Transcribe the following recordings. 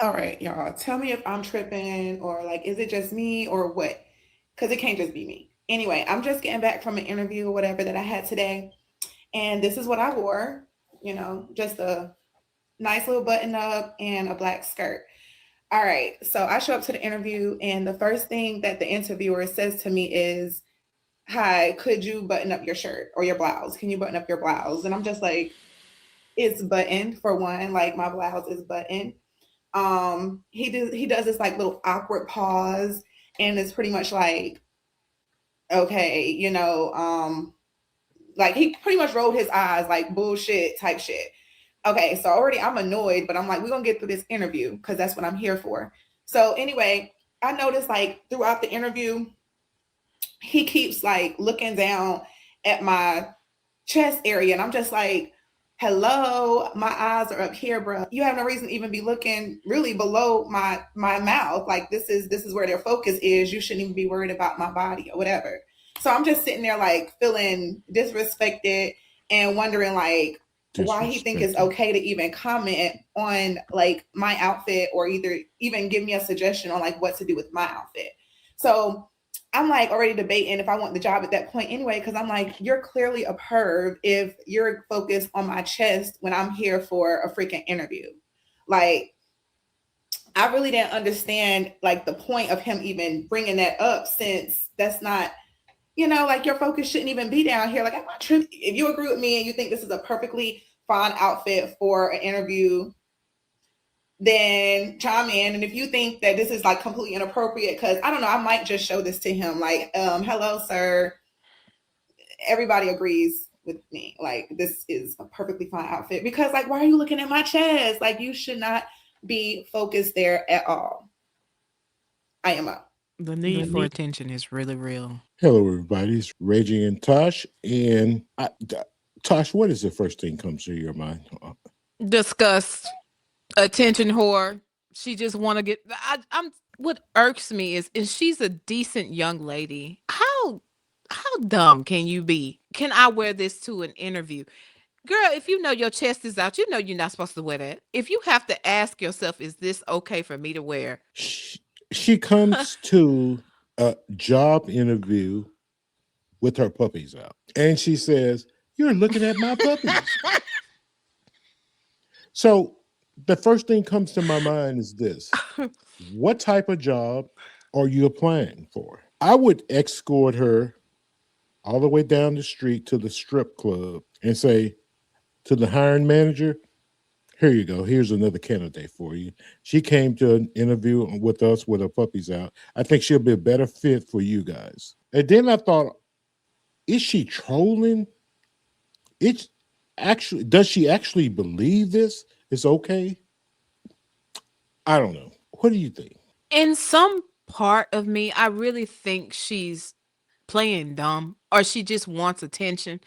All right, y'all. Tell me if I'm tripping or like, is it just me or what? Because it can't just be me. Anyway, I'm just getting back from an interview or whatever that I had today. And this is what I wore, just a nice little button up and a black skirt. All right. So I show up to the interview, and the first thing that the interviewer says to me is, "Hi, could you button up your shirt or your blouse? Can you button up your blouse?" And I'm just like, it's buttoned for one, like my blouse is buttoned. He does this like little awkward pause, and it's pretty much like, okay, like he pretty much rolled his eyes like bullshit type shit. Okay, so already I'm annoyed, but I'm like, we're gonna get through this interview because that's what I'm here for. So anyway, I noticed like throughout the interview, he keeps like looking down at my chest area, and I'm just like, hello, my eyes are up here, bro. You have no reason to even be looking really below my mouth. Like this is where their focus is. You shouldn't even be worried about my body or whatever. So I'm just sitting there like feeling disrespected and wondering like why he think it's Disrespected. okay to even comment on like my outfit or either even give me a suggestion on like what to do with my outfit. So I'm like already debating if I want the job at that point anyway, because I'm like, you're clearly a perv if you're focused on my chest when I'm here for a freaking interview. Like, I really didn't understand like the point of him even bringing that up, since that's not, like your focus shouldn't even be down here. Like, I'm not tripping. If you agree with me and you think this is a perfectly fine outfit for an interview, then chime in. And if you think that this is like completely inappropriate, because I don't know, I might just show this to him like, hello, sir. Everybody agrees with me. Like, this is a perfectly fine outfit. Because, like, why are you looking at my chest? Like, you should not be focused there at all. I am up. The need for attention is really real. Hello, everybody. It's Reggie and Tosh. And Tosh, what is the first thing comes to your mind? Disgust, attention whore. She just want to get. I'm. What irks me is, and she's a decent young lady. How dumb can you be? Can I wear this to an interview? Girl, if you know your chest is out, you know you're not supposed to wear that. If you have to ask yourself, is this okay for me to wear? She comes to a job interview with her puppies out. And she says, "You're looking at my puppies." So the first thing comes to my mind is this: what type of job are you applying for? I would escort her all the way down the street to the strip club and say to the hiring manager, "Here you go. Here's another candidate for you. She came to an interview with us with her puppies out. I think she'll be a better fit for you guys." And then I thought, is she trolling? It's actually, does she actually believe this is okay? I don't know. What do you think? In some part of me, I really think she's playing dumb, or she just wants attention,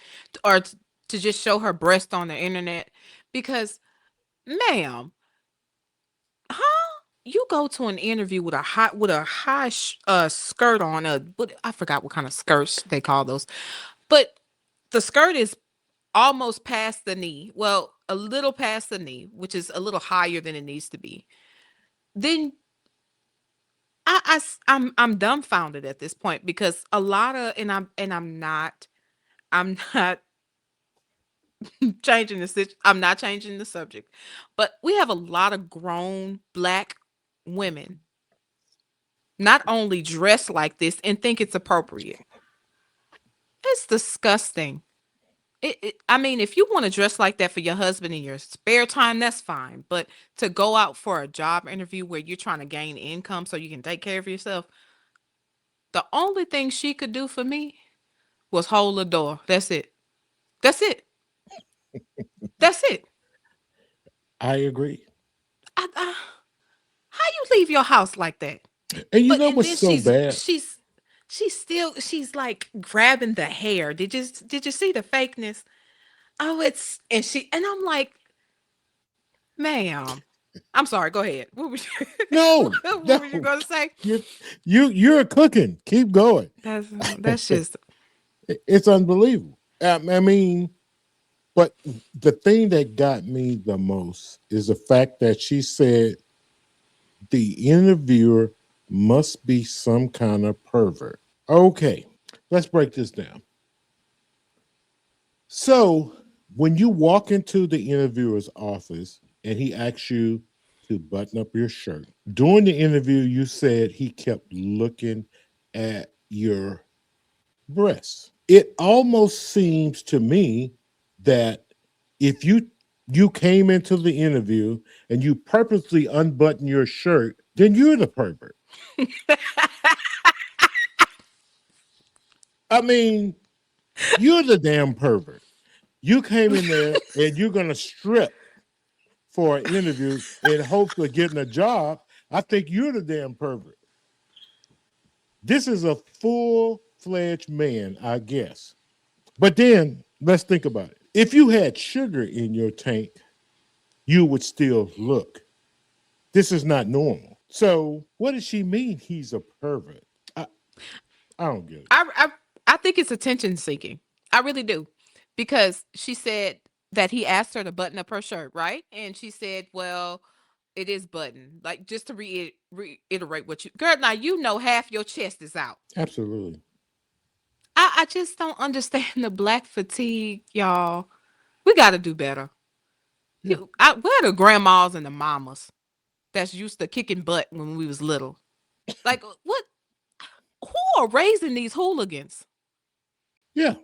or to just show her breast on the internet. Because, ma'am, huh? You go to an interview with a high skirt on, but I forgot what kind of skirts they call those. But the skirt is almost past the knee. Well, a little past the knee, which is a little higher than it needs to be. Then I'm dumbfounded at this point, because a lot of, I'm not I'm not changing the subject, but we have a lot of grown black women not only dress like this and think it's appropriate. It's disgusting. I mean, if you want to dress like that for your husband in your spare time, that's fine. But to go out for a job interview where you're trying to gain income so you can take care of yourself, the only thing she could do for me was hold the door. That's it. That's it. That's it. I agree. I, how you leave your house like that? And you But know and what's then so bad? she's like grabbing the hair. Did you see the fakeness? Oh, and I'm like, ma'am. I'm sorry. Go ahead. What was you, No, what were you no. going to say? You're cooking. Keep going. That's just It's unbelievable. I mean, but the thing that got me the most is the fact that she said The interviewer must be some kind of pervert. Okay, let's break this down. So, when you walk into the interviewer's office and he asks you to button up your shirt, during the interview, you said he kept looking at your breasts. It almost seems to me that if you came into the interview and you purposely unbutton your shirt, then you're the pervert. I mean, you're the damn pervert. You came in there and you're gonna strip for an interview in hopes of getting a job. I think you're the damn pervert. This is a full-fledged man, I guess. But then let's think about it. If you had sugar in your tank, you would still look. This is not normal. So what does she mean he's a pervert? I, I don't get it. I think it's attention seeking. I really do. Because she said that he asked her to button up her shirt, right? And she said, well, it is buttoned. Like, just to reiterate what you, girl, now you know half your chest is out. Absolutely. I just don't understand the black fatigue, y'all. We got to do better. Yeah. Where are the grandmas and the mamas that's used to kicking butt when we was little? Like, what? Who are raising these hooligans? Yeah.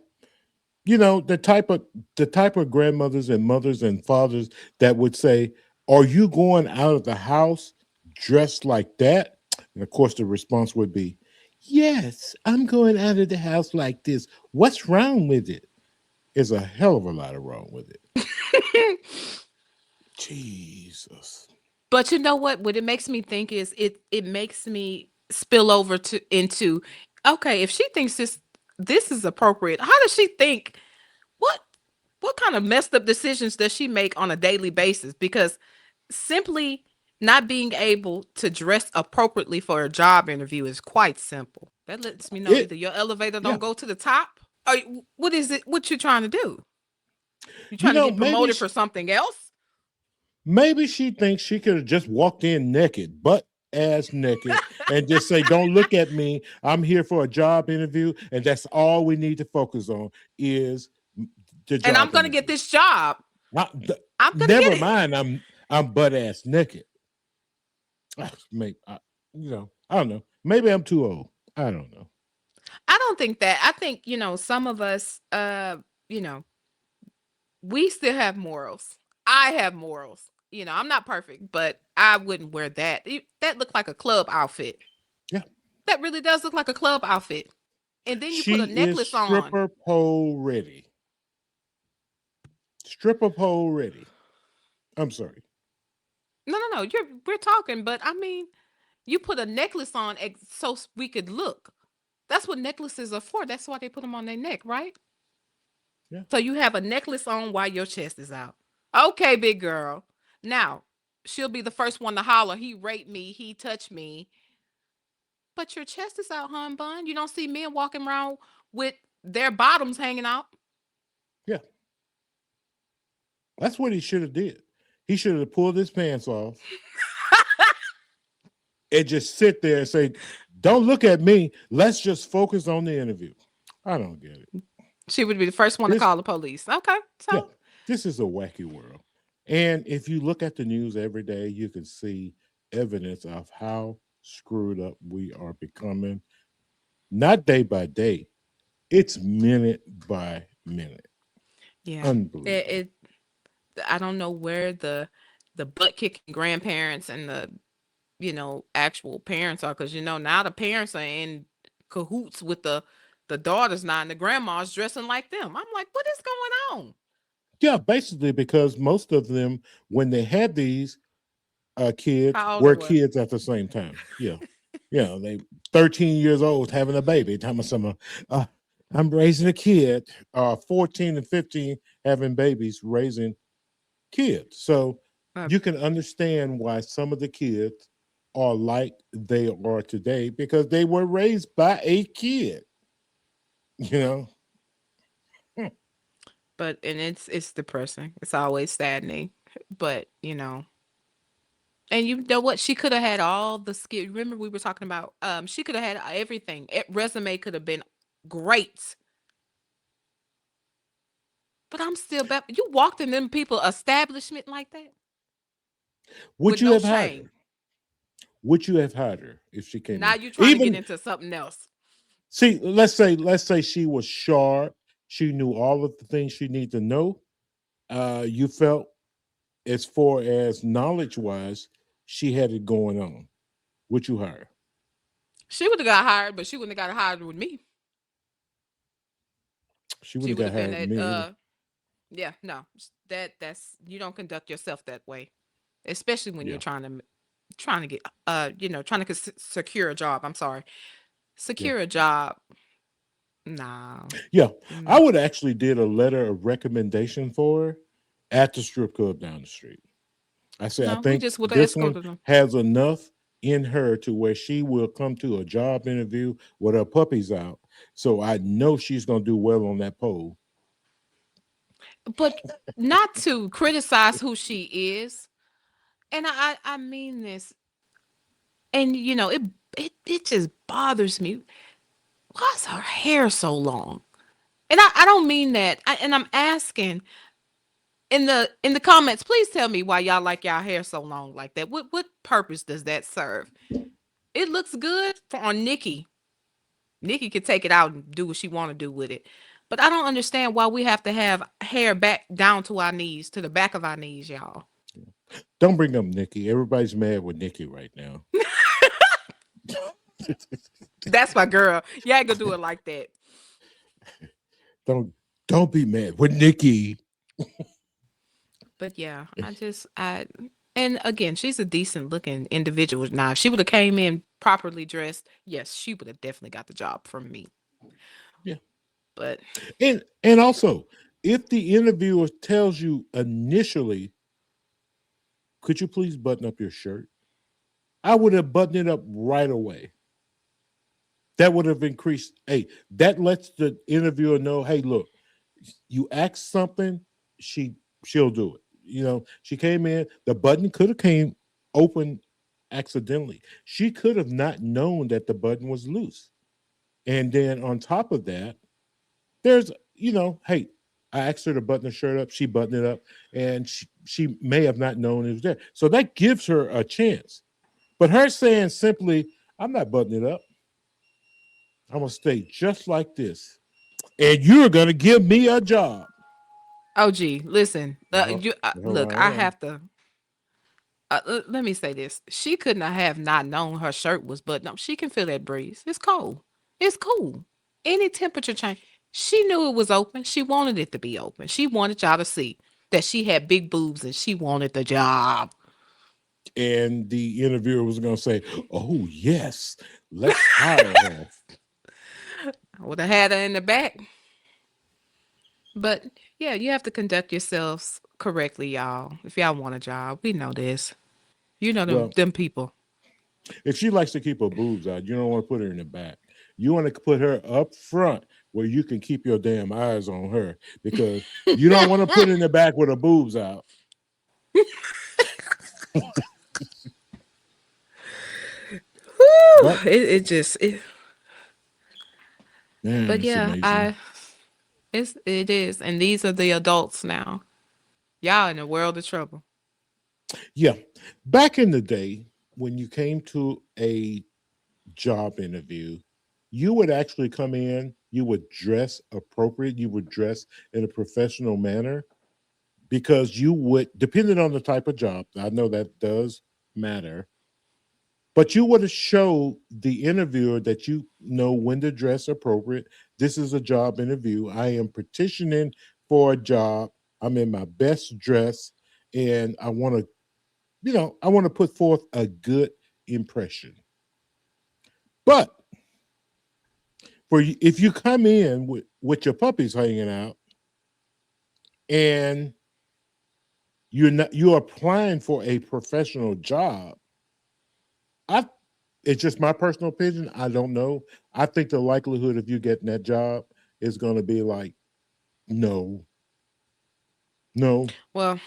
You know, the type of grandmothers and mothers and fathers that would say, "Are you going out of the house dressed like that?" And of course the response would be, "Yes, I'm going out of the house like this. What's wrong with it?" Is a hell of a lot of wrong with it. Jesus. But you know what? What it makes me think is it makes me spill over to into, okay, if she thinks this is appropriate, how does she think, what what kind of messed up decisions does she make on a daily basis? Because simply not being able to dress appropriately for a job interview is quite simple. That lets me know It either your elevator yeah. don't go to the top, or what is it? What you trying to do? You You trying to know, get promoted for something else? maybe she thinks she could have just walked in naked, butt ass naked, and just say, "Don't look at me. I'm here for a job interview, and that's all we need to focus on is the And I'm job gonna get interview." this job. Not, I'm gonna never get it. mind. I'm butt ass naked. Maybe I don't know. Maybe I'm too old. I don't know. I don't think that. I think, some of us, you know, we still have morals. I have morals. I'm not perfect, but I wouldn't wear that. That looked like a club outfit. Yeah, That really does look like a club outfit. And then you put she a is necklace on. stripper pole ready. Stripper pole ready. I'm sorry. No, no, no. We're talking, but I mean, you put a necklace on so we could look. That's what necklaces are for. That's why they put them on their neck, right? Yeah, So you have a necklace on while your chest is out. Okay, big girl. Now, she'll be the first one to holler, he raped me, he touched me. But your chest is out, hun bun. You don't see men walking around with their bottoms hanging out. yeah. That's what he should have did. He should have pulled his pants off and just sit there and say, "Don't look at me. Let's just focus on the interview." I don't get it. She would be the first one to This, call the police. Okay, yeah, so this is a wacky world. And if you look at the news every day, you can see evidence of how screwed up we are becoming. Not day by day, it's minute by minute. yeah, Unbelievable. it I don't know where the butt kicking grandparents and the actual parents are, because now the parents are in cahoots with the daughters now, and the grandmas dressing like them. I'm like, what is going on? Yeah, basically, because most of them, when they had these kids, How old they were were? kids at the same time. Yeah. Yeah, they 13 years old having a baby. Telling some, I'm raising a kid. 14 and 15 having babies, raising kids. So Uh, you can understand why some of the kids are like they are today because they were raised by a kid. You know, Hmm. but and it's depressing. It's always saddening. But And you know what? She could have had all the skill. Remember, we were talking about she could have had everything. Resume could have been great. But I'm still back. You walked in them people establishment like that Would with you no have hired her? shame. Would you have hired her if she came Now in? you trying to get Even into something else. see, let's say she was sharp. She knew all of the things she needed to know. You felt as far as knowledge wise, she had it going on. Would you hire? She would have got hired, but she wouldn't have got hired with me. She would She have would got have been hired with at me either. yeah, no. That's you don't conduct yourself that way. Especially when you're Yeah, trying to get trying to secure a job. I'm sorry. yeah, Secure a job. No. yeah. I Mm. would actually did a letter of recommendation for her at the strip club down the street. I said, I No, we think just would have this one escorted them. has enough in her to where she will come to a job interview with her puppies out. So I know she's going to do well on that pole. But not to criticize who she is. And I mean this. And it just bothers me. Why is her hair so long? And I don't mean that. And I'm asking in the comments, please tell me why y'all like y'all hair so long like that. What purpose does that serve? It looks good on Nikki. Nikki could take it out and do what she want to do with it. But I don't understand why we have to have hair back down to our knees, to the back of our knees, y'all. Don't bring up Nikki. Everybody's mad with Nikki right now. That's my girl. You ain't gonna do it like that. don't don't be mad with Nikki. But yeah, and again, she's a decent looking individual. Now, if she would have came in properly dressed, yes, she would have definitely got the job from me. Yeah. But And also, if the interviewer tells you initially, could you please button up your shirt? I would have buttoned it up right away. That would have increased. Hey, that lets the interviewer know, hey, look, you ask something, she she'll do it. She came in, the button could have came open accidentally. She could have not known that the button was loose. And then on top of that, there's, hey, I asked her to button the shirt up, she buttoned it up, and she may have not known it was there. So that gives her a chance. But her saying simply, I'm not buttoning it up. I'm gonna stay just like this. And you're gonna give me a job. oh gee, listen, Uh-huh. look, Hold I on. have to. Let me say this: she couldn't have not known her shirt was buttoned up. She can feel that breeze. It's cold. It's cool. Any temperature change. She knew it was open. She wanted it to be open. She wanted y'all to see that she had big boobs and she wanted the job. And the interviewer was gonna say, oh yes, let's hire her. I would have had her in the back. But yeah, you have to conduct yourselves correctly, y'all. If y'all want a job, we know this. You know them Well, them people. if she likes to keep her boobs out, you don't want to put her in the back. You want to put her up front where you can keep your damn eyes on her because you don't want to put her in the back with her boobs out. Whew, But it just man, but it's yeah, amazing. it is. And these are the adults now. Y'all in a world of trouble. Yeah. Back in the day, when you came to a job interview, you would actually come in, you would dress appropriate, you would dress in a professional manner because you would, depending on the type of job, I know that does matter, but you would have showed the interviewer that you know when to dress appropriate. This is a job interview. I am petitioning for a job. I'm in my best dress and I want to put forth a good impression. But if you come in with your puppies hanging out and you're applying for a professional job, I it's just my personal opinion. I don't know. I think the likelihood of you getting that job is going to be like no. Well,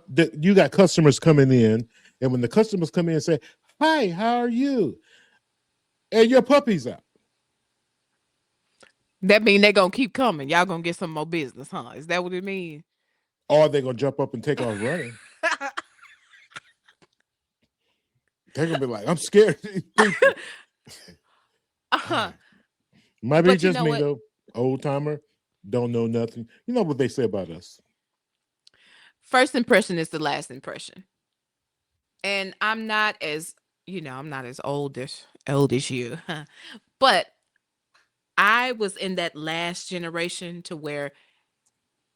That you got customers coming in And when the customers come in and say, "Hi, how are you?" and your puppy's out, That mean they gonna keep coming. Y'all gonna get some more business, huh? Is that what it means? or they're gonna jump up and take off running. They're gonna be like, "I'm scared of these people." uh-huh. Might be But you just know me what? though. Old timer, don't know nothing. You know what they say about us. First impression is the last impression. And I'm not as, I'm not as old as you. But I was in that last generation to where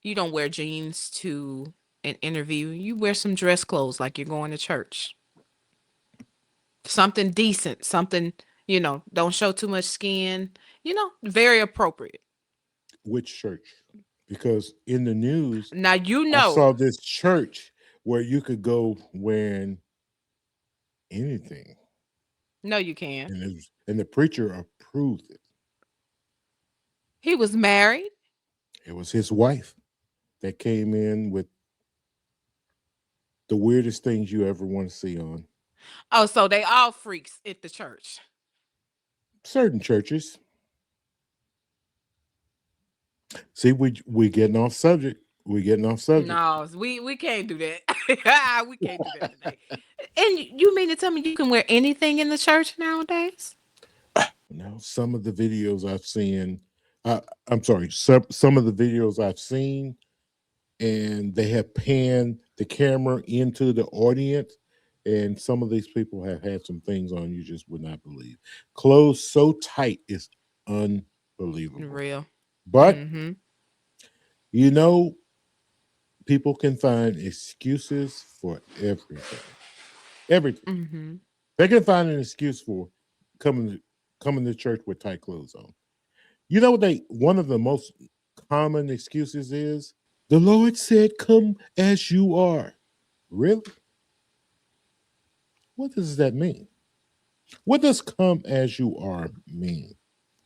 you don't wear jeans to an interview. You wear some dress clothes like you're going to church. Something decent, something, don't show too much skin, very appropriate. Which church? Because in the news, Now, I saw this church where you could go wearing anything, no, you can. and the preacher approved it. He was married. It was his wife that came in with the weirdest things you ever want to see on Oh, so they all freaks at the church. certain churches. See, we getting off subject. We getting off subject. No, we can't do that. We can't do that today. And you mean to tell me you can wear anything in the church nowadays? Now, some of the videos I've seen, I'm sorry, some of the videos I've seen, and they have panned the camera into the audience, and some of these people have had some things on you just would not believe. Clothes so tight is unbelievable. Real. But Mm-hmm. you know, people can find excuses for everything. Everything. Mm-hmm. They can find an excuse for coming coming to church with tight clothes on. You know what one of the most common excuses is? The Lord said, "Come as you are." Really? What does that mean? What does "come as you are" mean?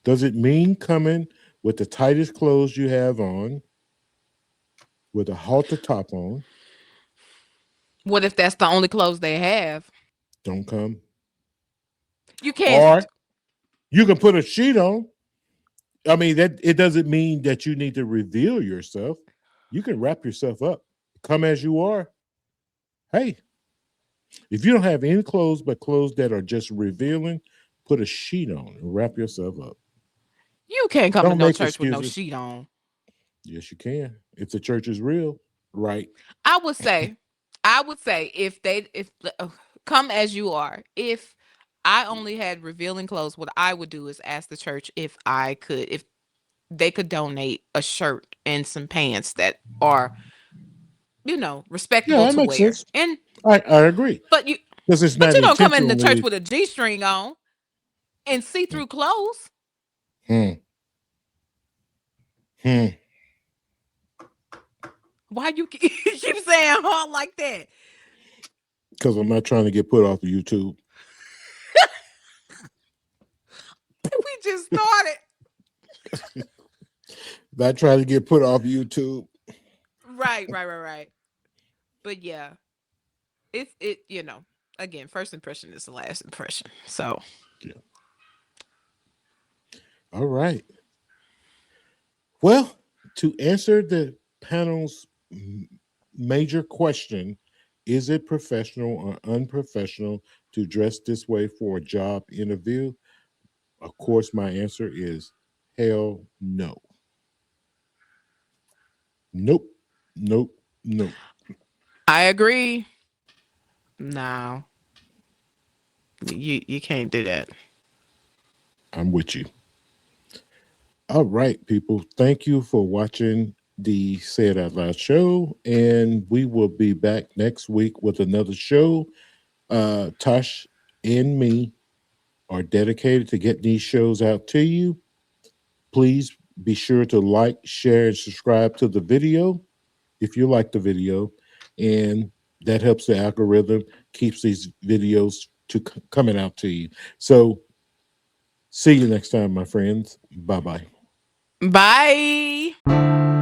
Does it mean coming with the tightest clothes you have on, with a halter top on? What if that's the only clothes they have? Don't come. You can't. Or you can put a sheet on. I mean, that it doesn't mean that you need to reveal yourself. You can wrap yourself up. Come as you are. Hey, if you don't have any clothes but clothes that are just revealing, put a sheet on and wrap yourself up. You can't come to Don't no make church with no excuses. sheet on. Yes, you can. If the church is real, right? I would say, if come as you are. If I only had revealing clothes, what I would do is ask the church if they could donate a shirt and some pants that are, Yeah, respectable that to makes wear. sense. And I agree. but you Because it's but not you don't come in the church intentionally. with a G string on and see through clothes. Hmm. Hmm. Why you keep saying huh like that? Because I'm not trying to get put off of YouTube. We just started. Not trying to get put off YouTube. Right. But yeah, again, first impression is the last impression. So Yeah. All right. Well, to answer the panel's major question, is it professional or unprofessional to dress this way for a job interview? Of course, my answer is hell no. Nope. Nope. Nope. I agree. No, you can't do that. I'm with you. All right, people. Thank you for watching the Say It Out Loud show. And we will be back next week with another show. Tosh and me are dedicated to get these shows out to you. Please be sure to like, share, and subscribe to the video if you like the video. And that helps the algorithm, keeps these videos coming out to you. So see you next time, my friends. Bye-bye. Bye.